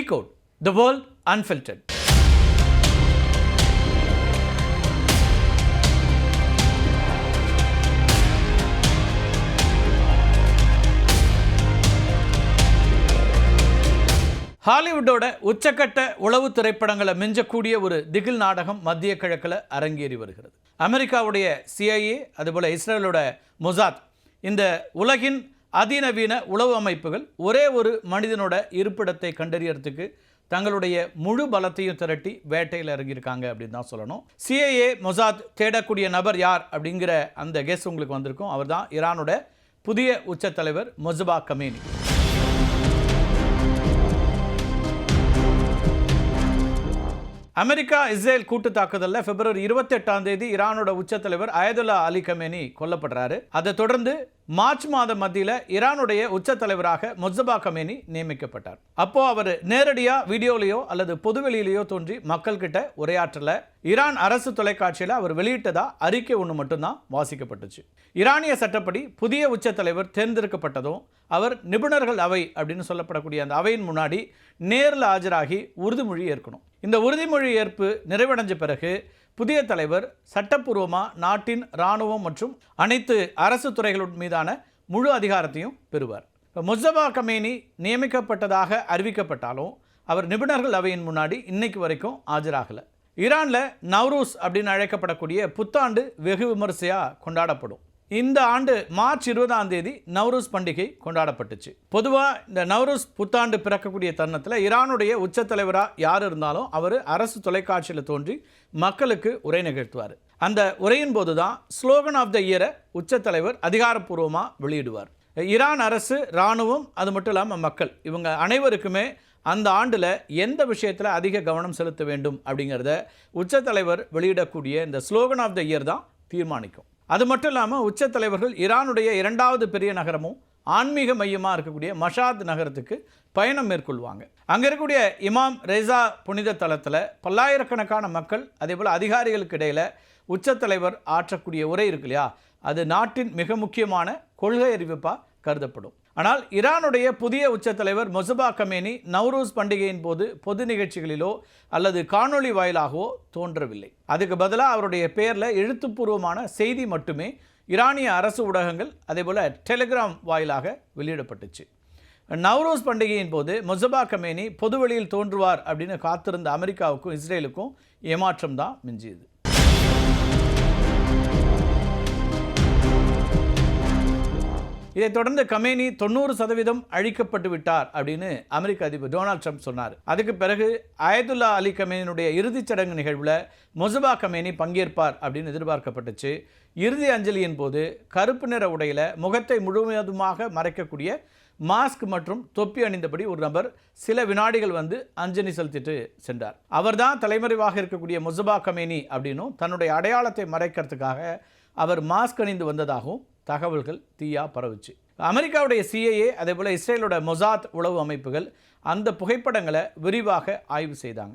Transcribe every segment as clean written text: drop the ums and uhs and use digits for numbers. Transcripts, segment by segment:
Decode the world unfiltered. ஹாலிவுட்டோட உச்சக்கட்ட உளவு திரைப்படங்களை மிஞ்சக்கூடிய ஒரு திகில் நாடகம் மத்திய கிழக்கில் அரங்கேறி வருகிறது. அமெரிக்காவுடைய CIA, அதுபோல் இஸ்ரேலோட மொசாத், இந்த உலகின் அதிநவீன உளவு அமைப்புகள் ஒரே ஒரு மனிதனோட இருப்பிடத்தை கண்டறியறதுக்கு தங்களுடைய முழு பலத்தையும் திரட்டி வேட்டையில் இறங்கியிருக்காங்க அப்படின்னு தான் சொல்லணும். CIA, மொசாத் தேடக்கூடிய நபர் யார் அப்படிங்கிற அந்த கெஸ் உங்களுக்கு வந்திருக்கும். அவர் தான் ஈரானோட புதிய உச்ச தலைவர் மொஜ்தபா கமேனி. அமெரிக்கா இஸ்ரேல் கூட்டு தாக்குதலில் பிப்ரவரி 28 ஈரானோட உச்ச தலைவர் அயதுல்லா அலி கமேனி கொல்லப்படுறாரு. அதை தொடர்ந்து மார்ச் மாத மத்தியில் ஈரானுடைய உச்ச தலைவராக மொஜ்தபா கமேனி நியமிக்கப்பட்டார். அப்போ அவர் நேரடியா வீடியோலையோ அல்லது பொதுவெளியிலேயோ தோன்றி மக்கள் கிட்ட உரையாற்றல. ஈரான் அரசு தொலைக்காட்சியில் அவர் வெளியிட்டதா அறிக்கை ஒன்று மட்டும்தான் வாசிக்கப்பட்டுச்சு. ஈரானிய சட்டப்படி புதிய உச்ச தலைவர் தேர்ந்தெடுக்கப்பட்டதும் அவர் நிபுணர்கள் அவை அப்படின்னு சொல்லப்படக்கூடிய அந்த அவையின் முன்னாடி நேரில் ஆஜராகி உறுதிமொழி ஏற்கணும். இந்த உறுதிமொழி ஏற்பு நிறைவடைஞ்ச பிறகு புதிய தலைவர் சட்டப்பூர்வமாக நாட்டின் இராணுவம் மற்றும் அனைத்து அரசு துறைகளின் மீதான முழு அதிகாரத்தையும் பெறுவார். மொஜ்தபா கமேனி நியமிக்கப்பட்டதாக அறிவிக்கப்பட்டாலும் அவர் நிபுணர்கள் அவையின் முன்னாடி இன்னைக்கு வரைக்கும் ஆஜராகலை. ஈரானில் நவ்ரூஸ் அப்படின்னு அழைக்கப்படக்கூடிய புத்தாண்டு வெகு விமரிசையாக கொண்டாடப்படும். இந்த ஆண்டு மார்ச் 20 நவ்ரூஸ் பண்டிகை கொண்டாடப்பட்டுச்சு. பொதுவாக இந்த நவ்ரூஸ் புத்தாண்டு பிறக்கக்கூடிய தருணத்தில் ஈரானுடைய உச்ச தலைவராக யார் இருந்தாலும் அவர் அரசு தொலைக்காட்சியில் தோன்றி மக்களுக்கு உரை நிகழ்த்துவார். அந்த உரையின் போது தான் ஸ்லோகன் ஆஃப் த இயரை உச்ச தலைவர் அதிகாரப்பூர்வமாக வெளியிடுவார். ஈரான் அரசு, இராணுவம், அது மட்டும் இல்லாமல் மக்கள், இவங்க அனைவருக்குமே அந்த ஆண்டில் எந்த விஷயத்தில் அதிக கவனம் செலுத்த வேண்டும் அப்படிங்கிறத உச்ச தலைவர் வெளியிடக்கூடிய இந்த ஸ்லோகன் ஆஃப் த இயர் தான் தீர்மானிக்கும். அது மட்டும் இல்லாமல் உச்ச தலைவர்கள் ஈரானுடைய 2வது பெரிய நகரமும் ஆன்மீக மையமாக இருக்கக்கூடிய மஷாத் நகரத்துக்கு பயணம் மேற்கொள்வாங்க. அங்கே இருக்கக்கூடிய இமாம் ரெசா புனித தலத்தில் பல்லாயிரக்கணக்கான மக்கள், அதேபோல் அதிகாரிகளுக்கு இடையில் உச்ச தலைவர் ஆற்றக்கூடிய உரை இருக்கு இல்லையா, அது நாட்டின் மிக முக்கியமான கொள்கை அறிவிப்பாக கருதப்படும். ஆனால் ஈரானுடைய புதிய உச்ச தலைவர் மொஜ்தபா கமேனி நவ்ரூஸ் பண்டிகையின் போது பொது நிகழ்ச்சிகளிலோ அல்லது காணொளி வாயிலாகவோ தோன்றவில்லை. அதுக்கு பதிலாக அவருடைய பெயரில் எழுத்துப்பூர்வமான செய்தி மட்டுமே ஈரானிய அரசு ஊடகங்கள் அதேபோல் டெலிகிராம் வாயிலாக வெளியிடப்பட்டுச்சு. நவ்ரூஸ் பண்டிகையின் போது மொஜ்தபா கமேனி பொதுவெளியில் தோன்றுவார் அப்படின்னு காத்திருந்த அமெரிக்காவுக்கும் இஸ்ரேலுக்கும் ஏமாற்றம் தான் மிஞ்சியது. இதைத் தொடர்ந்து கமேனி 90% அழிக்கப்பட்டு விட்டார் அப்படின்னு அமெரிக்க அதிபர் டொனால்ட் ட்ரம்ப் சொன்னார். அதுக்கு பிறகு அயதுல்லா அலி கமேனியுடைய இறுதிச் சடங்கு நிகழ்வில் மொஜ்தபா கமேனி பங்கேற்பார் அப்படின்னு எதிர்பார்க்கப்பட்டுச்சு. இறுதி அஞ்சலியின் போது கருப்பு நிற உடையில் முகத்தை முழுவதுமாக மறைக்கக்கூடிய மாஸ்க் மற்றும் தொப்பி அணிந்தபடி ஒரு நபர் சில வினாடிகள் வந்து அஞ்சலி செலுத்திட்டு சென்றார். அவர்தான் தலைமறைவாக இருக்கக்கூடிய மொஜ்தபா கமேனி அப்படின்னும் தன்னுடைய அடையாளத்தை மறைக்கிறதுக்காக அவர் மாஸ்க் அணிந்து வந்ததாகவும் தகவல்கள் தீயா பரவுச்சு. அமெரிக்காவுடைய CIA, அதேபோல் இஸ்ரேலோட மொசாத் உளவு அமைப்புகள் அந்த புகைப்படங்களை விரிவாக ஆய்வு செய்தாங்க.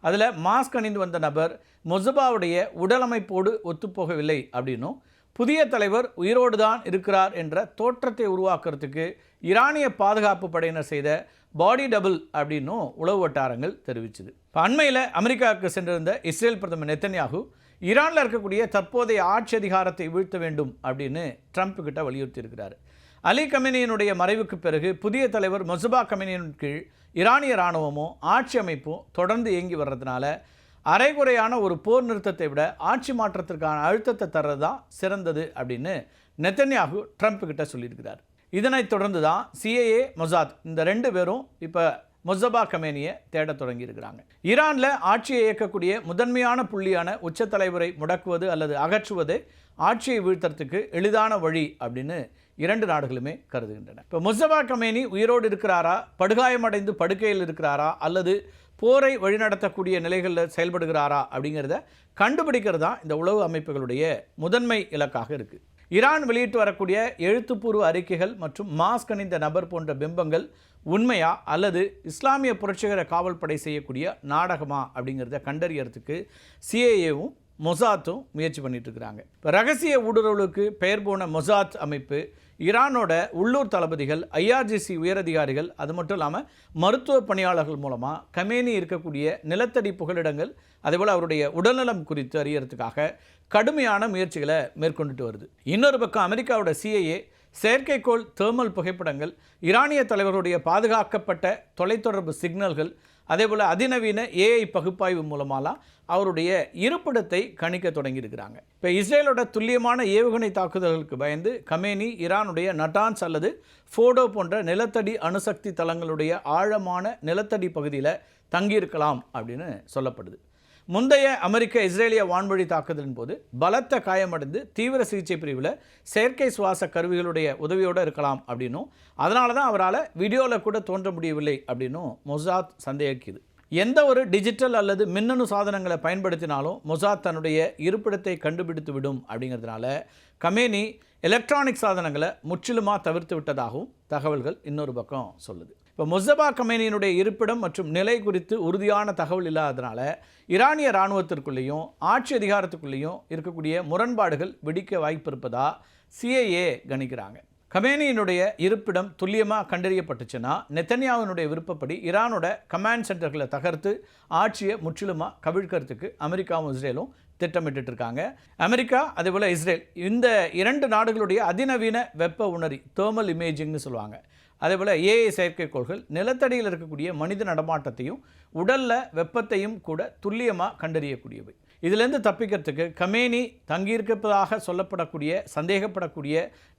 அதில் மாஸ்க் அணிந்து வந்த நபர் மொஜ்தபாவுடைய உடலமைப்போடு ஒத்துப்போகவில்லை அப்படின்னும் புதிய தலைவர் உயிரோடு தான் இருக்கிறார் என்ற தோற்றத்தை உருவாக்குறதுக்கு ஈரானிய பாதுகாப்பு படையினர் செய்த பாடி டபுள் அப்படின்னும் உளவு வட்டாரங்கள் தெரிவிச்சுது. இப்போ அண்மையில் அமெரிக்காவுக்கு சென்றிருந்த இஸ்ரேல் பிரதமர் நெத்தன்யாகு ஈரானில் இருக்கக்கூடிய தற்போதைய ஆட்சி அதிகாரத்தை வீழ்த்த வேண்டும் அப்படின்னு ட்ரம்ப் கிட்ட வலியுறுத்தி இருக்கிறார். அலி கமேனியினுடைய மறைவுக்கு பிறகு புதிய தலைவர் மொஜ்தபா கமேனியின் கீழ் ஈரானிய இராணுவமும் ஆட்சி அமைப்பும் தொடர்ந்து இயங்கி வர்றதுனால அரைகுறையான ஒரு போர் நிறுத்தத்தை விட ஆட்சி மாற்றத்திற்கான அழுத்தத்தை தர்றது தான் சிறந்தது அப்படின்னு நெத்தன்யாகு ட்ரம்ப் கிட்ட சொல்லியிருக்கிறார். இதனைத் தொடர்ந்து தான் CIA, மொசாத் இந்த 2 பேரும் இப்போ மொஜ்தபா கமேனியை தேட தொடங்கி இருக்கிறாங்க. ஈரானில் ஆட்சியை இயக்கக்கூடிய முதன்மையான புள்ளியான உச்ச தலைவரை முடக்குவது அல்லது அகற்றுவது ஆட்சியை வீழ்த்துறதுக்கு எளிதான வழி அப்படின்னு 2 நாடுகளுமே கருதுகின்றன. இப்போ மொஜ்தபா கமேனி உயிரோடு இருக்கிறாரா, படுகாயமடைந்து படுக்கையில் இருக்கிறாரா, அல்லது போரை வழிநடத்தக்கூடிய நிலைகளில் செயல்படுகிறாரா அப்படிங்கிறத கண்டுபிடிக்கிறது தான் இந்த உளவு அமைப்புகளுடைய முதன்மை இலக்காக இருக்குது. ஈரான் வெளியிட்டு வரக்கூடிய எழுத்துப்பூர்வ அறிக்கைகள் மற்றும் மாஸ்க் அணிந்த நபர் போன்ற பிம்பங்கள் உண்மையா அல்லது இஸ்லாமிய புரட்சிகர காவல் படை செய்யக்கூடிய நாடகமா அப்படிங்கிறத கண்டறியறதுக்கு CIAவும் மொசாத்தும் முயற்சி பண்ணிட்டு இருக்கிறாங்க. இப்போ ரகசிய ஊடுருவலுக்கு பெயர் போன மொசாத் அமைப்பு ஈரானோட உள்ளூர் தளபதிகள், IRGC உயரதிகாரிகள், அது மட்டும் இல்லாமல் மருத்துவ பணியாளர்கள் மூலமாக கமேனி இருக்கக்கூடிய நிலத்தடி புகலிடங்கள், அதேபோல் அவருடைய உடல்நலம் குறித்து அறியறதுக்காக கடுமையான முயற்சிகளை மேற்கொண்டுட்டு வருது. இன்னொரு பக்கம் அமெரிக்காவோட CIA செயற்கைக்கோள் தேர்மல் புகைப்படங்கள், ஈரானிய தலைவர்களுடைய பாதுகாக்கப்பட்ட தொலைத்தொடர்பு சிக்னல்கள், அதேபோல் அதிநவீன AI பகுப்பாய்வு மூலமாலாம் அவருடைய இருப்பிடத்தை கணிக்க தொடங்கியிருக்கிறாங்க. இப்போ இஸ்ரேலோட துல்லியமான ஏவுகணை தாக்குதல்களுக்கு பயந்து கமேனி ஈரானுடைய நட்டான்ஸ் அல்லது ஃபோடோ போன்ற நிலத்தடி அணுசக்தி தளங்களுடைய ஆழமான நிலத்தடி பகுதியில் தங்கியிருக்கலாம் அப்படின்னு சொல்லப்படுது. முந்தைய அமெரிக்க இஸ்ரேலிய வான்வழி தாக்குதலின் போது பலத்த காயமடைந்து தீவிர சிகிச்சை பிரிவில் செயற்கை சுவாச கருவிகளுடைய உதவியோடு இருக்கலாம் அப்படின்னும், அதனால தான் அவரால் வீடியோவில் கூட தோன்ற முடியவில்லை அப்படின்னும் மொசாத் சந்தேகிக்குது. எந்த ஒரு டிஜிட்டல் அல்லது மின்னணு சாதனங்களை பயன்படுத்தினாலும் மொசாத் தன்னுடைய இருப்பிடத்தை கண்டுபிடித்து விடும் அப்படிங்கிறதுனால கமேனி எலக்ட்ரானிக் சாதனங்களை முற்றிலுமாக தவிர்த்து விட்டதாகவும் தகவல்கள் இன்னொரு பக்கம் சொல்லுது. இப்போ முஸ்தபா கமேனியினுடைய இருப்பிடம் மற்றும் நிலை குறித்து உறுதியான தகவல் இல்லாததுனால ஈரானிய இராணுவத்திற்குள்ளேயும் ஆட்சி அதிகாரத்துக்குள்ளேயும் இருக்கக்கூடிய முரண்பாடுகள் வெடிக்க வாய்ப்பு இருப்பதா CIA கணிக்கிறாங்க. கமேனியினுடைய இருப்பிடம் துல்லியமாக கண்டறியப்பட்டுச்சுன்னா நெத்தன்யாவினுடைய விருப்பப்படி ஈரானோட கமாண்ட் சென்டர்களை தகர்த்து ஆட்சியை முற்றிலுமாக கவிழ்க்கிறதுக்கு அமெரிக்காவும் இஸ்ரேலும் திட்டமிட்டு இருக்காங்க. அமெரிக்கா அதேபோல் இஸ்ரேல் இந்த இரண்டு நாடுகளுடைய அதிநவீன வெப்ப உணரி தேர்மல் இமேஜிங்னு சொல்லுவாங்க, அதேபோல் AI செயற்கைக்கோள்கள் நிலத்தடியில் இருக்கக்கூடிய மனித நடமாட்டத்தையும் உடலில் வெப்பத்தையும் கூட துல்லியமாக கண்டறியக்கூடியவை. இதிலேருந்து தப்பிக்கிறதுக்கு கமேனி தங்கியிருப்பதாக சொல்லப்படக்கூடிய சந்தேகப்படக்கூடிய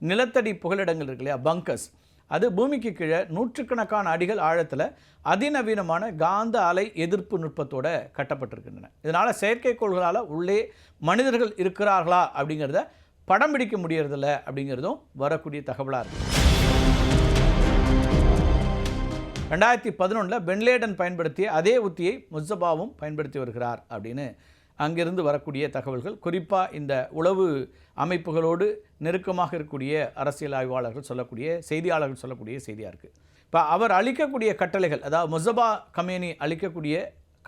நிலத்தடி புகலிடங்கள் இருக்கு இல்லையா, பங்கர்ஸ், அது பூமிக்கு கீழே நூற்றுக்கணக்கான அடிகள் ஆழத்தில் அதிநவீனமான காந்த அலை எதிர்ப்பு நுட்பத்தோடு கட்டப்பட்டிருக்கின்றன. இதனால் செயற்கைக்கோள்களால் உள்ளே மனிதர்கள் இருக்கிறார்களா அப்படிங்கிறத படம் பிடிக்க முடியறதில்ல அப்படிங்கிறதும் வரக்கூடிய தகவலாக இருக்குது. 2011 பென்லேடன் பயன்படுத்திய அதே உத்தியை முஸ்தபாவும் பயன்படுத்தி வருகிறார் அப்படின்னு அங்கிருந்து வரக்கூடிய தகவல்கள், குறிப்பாக இந்த உளவு அமைப்புகளோடு நெருக்கமாக இருக்கக்கூடிய அரசியல் ஆய்வாளர்கள் சொல்லக்கூடிய செய்தியாளர்கள் சொல்லக்கூடிய செய்தியாக இருக்குது. இப்போ அவர் அளிக்கக்கூடிய கட்டளைகள், அதாவது முஸ்தபா கமேனி அளிக்கக்கூடிய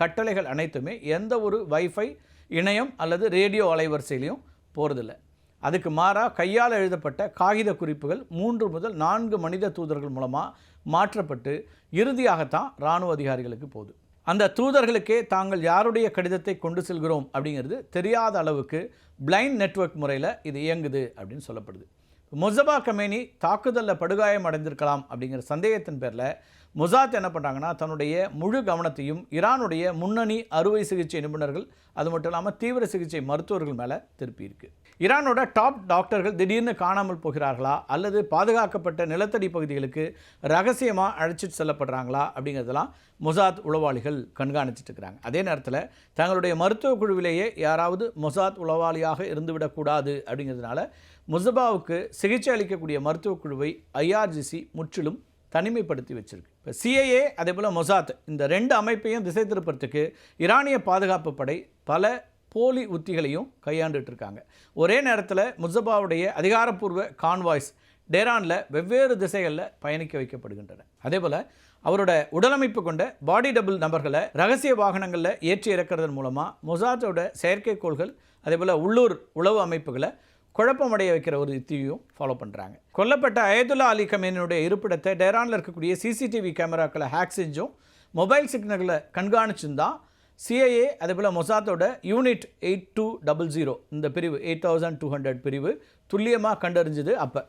கட்டளைகள் அனைத்துமே எந்த ஒரு வைஃபை இணையம் அல்லது ரேடியோ அலைவரிசையிலையும் போகிறதில்லை. அதுக்கு மாறாக கையால் எழுதப்பட்ட காகித குறிப்புகள் 3 முதல் 4 மனித தூதர்கள் மூலமாக மாற்றப்பட்டு இறுதியாகத்தான் இராணுவ அதிகாரிகளுக்கு போகுது. அந்த தூதர்களுக்கே தாங்கள் யாருடைய கடிதத்தை கொண்டு செல்கிறோம் அப்படிங்கிறது தெரியாத அளவுக்கு பிளைண்ட் நெட்வொர்க் முறையில் இது இயங்குது அப்படின்னு சொல்லப்படுது. முஸ்தபா கமேனி தாக்குதலில் படுகாயம் அடைந்திருக்கலாம் அப்படிங்கிற சந்தேகத்தின் பேரில் மொசாத் என்ன பண்ணுறாங்கன்னா தன்னுடைய முழு கவனத்தையும் ஈரானுடைய முன்னணி அறுவை சிகிச்சை நிபுணர்கள், அது மட்டும் இல்லாமல் தீவிர சிகிச்சை மருத்துவர்கள் மேலே திருப்பியிருக்கு. ஈரானோட டாப் டாக்டர்கள் திடீர்னு காணாமல் போகிறார்களா அல்லது பாதுகாக்கப்பட்ட நிலத்தடி பகுதிகளுக்கு ரகசியமாக அழைச்சிட்டு செல்லப்படுறாங்களா அப்படிங்கிறதெல்லாம் மொசாத் உளவாளிகள் கண்காணிச்சிட்டு இருக்கிறாங்க. அதே நேரத்தில் தங்களுடைய மருத்துவ குழுவிலேயே யாராவது மொசாத் உளவாளியாக இருந்துவிடக்கூடாது அப்படிங்கிறதுனால முஸ்தபாவுக்கு சிகிச்சை அளிக்கக்கூடிய மருத்துவ குழுவை IRGC முற்றிலும் தனிமைப்படுத்தி வச்சிருக்கு. இப்போ CIA அதேபோல் மொசாத் இந்த 2 அமைப்பையும் திசை திருப்பறதுக்கு ஈரானிய பாதுகாப்பு படை பல போலி உத்திகளையும் கையாண்டுட்டு இருக்காங்க. ஒரே நேரத்தில் முஸ்தபாவுடைய அதிகாரப்பூர்வ கான்வாய்ஸ் டெஹ்ரானில் வெவ்வேறு திசைகளில் பயணிக்க வைக்கப்படுகின்றன. அதேபோல் அவரோட உடலமைப்பு கொண்ட பாடி டபுள் நபர்களை ரகசிய வாகனங்களில் ஏற்றி இறக்கிறதன் மூலமாக மொசாத்தோட செயற்கைக்கோள்கள் அதேபோல் உள்ளூர் உளவு அமைப்புகளை குழப்பமடைய வைக்கிற ஒரு யுத்தியும் ஃபாலோ பண்ணுறாங்க. கொல்லப்பட்ட அயதுல்லா அலி கமேனியுடைய இருப்பிடத்தை டெஹ்ரானில் இருக்கக்கூடிய CCTV கேமராக்களை ஹேக் செஞ்சும் மொபைல் சிக்னல்களை கண்காணிச்சும் தான் CIA அதேபோல் மொசாத்தோட யூனிட் 8200 இந்த பிரிவு 8200 பிரிவு துல்லியமாக கண்டறிஞ்சது. அப்போ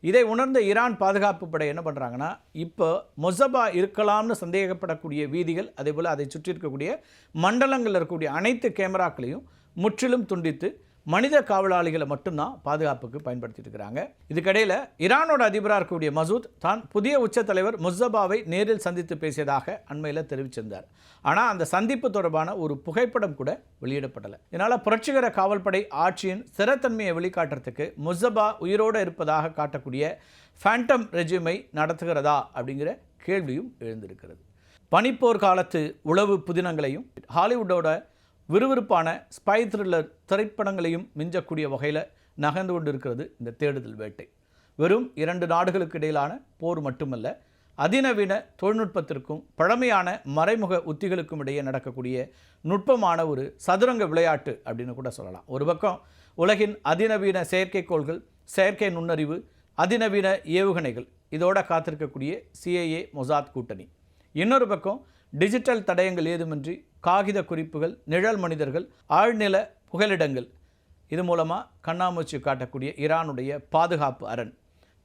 இதை உணர்ந்த ஈரான் பாதுகாப்பு படை என்ன பண்ணுறாங்கன்னா, இப்போ மொசபா இருக்கலாம்னு சந்தேகப்படக்கூடிய வீதிகள் அதேபோல் அதை சுற்றி இருக்கக்கூடிய மண்டலங்களில் இருக்கக்கூடிய அனைத்து கேமராக்களையும் முற்றிலும் துண்டித்து மனித காவலாளிகளை மட்டும்தான் பாதுகாப்புக்கு பயன்படுத்திட்டு இருக்கிறாங்க. இதுக்கிடையில் ஈரானோட அதிபராக இருக்கக்கூடிய மசூத் தான் புதிய உச்சத்தலைவர் முஸ்தபாவை நேரில் சந்தித்து பேசியதாக அண்மையில் தெரிவிச்சிருந்தார். ஆனால் அந்த சந்திப்பு தொடர்பான ஒரு புகைப்படம் கூட வெளியிடப்படலை. இதனால் புரட்சிகர காவல்படை ஆட்சியின் ஸ்திரத்தன்மையை வெளிக்காட்டுறதுக்கு முஸ்தபா உயிரோடு இருப்பதாக காட்டக்கூடிய ஃபேண்டம் ரெஜிமை நடத்துகிறதா அப்படிங்கிற கேள்வியும் எழுந்திருக்கிறது. பனிப்போர் காலத்து உளவு புதினங்களையும் ஹாலிவுட்டோட விறுவிறுப்பான ஸ்பை த்ரில்லர் திரைப்படங்களையும் மிஞ்சக்கூடிய வகையில் நகர்ந்து கொண்டு இருக்கிறது இந்த தேடுதல் வேட்டை. வெறும் 2 நாடுகளுக்கு இடையிலான போர் மட்டுமல்ல, அதிநவீன தொழில்நுட்பத்திற்கும் பழமையான மறைமுக உத்திகளுக்கும் இடையே நடக்கக்கூடிய நுட்பமான ஒரு சதுரங்க விளையாட்டு அப்படின்னு கூட சொல்லலாம். ஒரு பக்கம் உலகின் அதிநவீன செயற்கைக்கோள்கள், செயற்கை நுண்ணறிவு, அதிநவீன ஏவுகணைகள் இதோட காத்திருக்கக்கூடிய CIA மொசாத் கூட்டணி. இன்னொரு பக்கம் டிஜிட்டல் தடயங்கள் ஏதுமின்றி காகித குறிப்புகள், நிழல் மனிதர்கள், ஆழ்நில புகலிடங்கள், இது மூலமாக கண்ணாமூச்சி காட்டக்கூடிய ஈரானுடைய பாதுகாப்பு அரண்.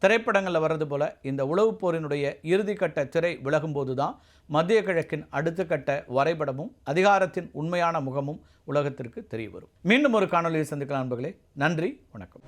திரைப்படங்களில் வர்றது போல இந்த உளவுப் போரினுடைய இறுதிக்கட்ட திரை விலகும்போது தான் மத்திய கிழக்கின் அடுத்த கட்ட வரைபடமும் அதிகாரத்தின் உண்மையான முகமும் உலகத்திற்கு தெரிய வரும். மீண்டும் ஒரு காணொலியை சந்திக்கலாம் நண்பர்களே. நன்றி, வணக்கம்.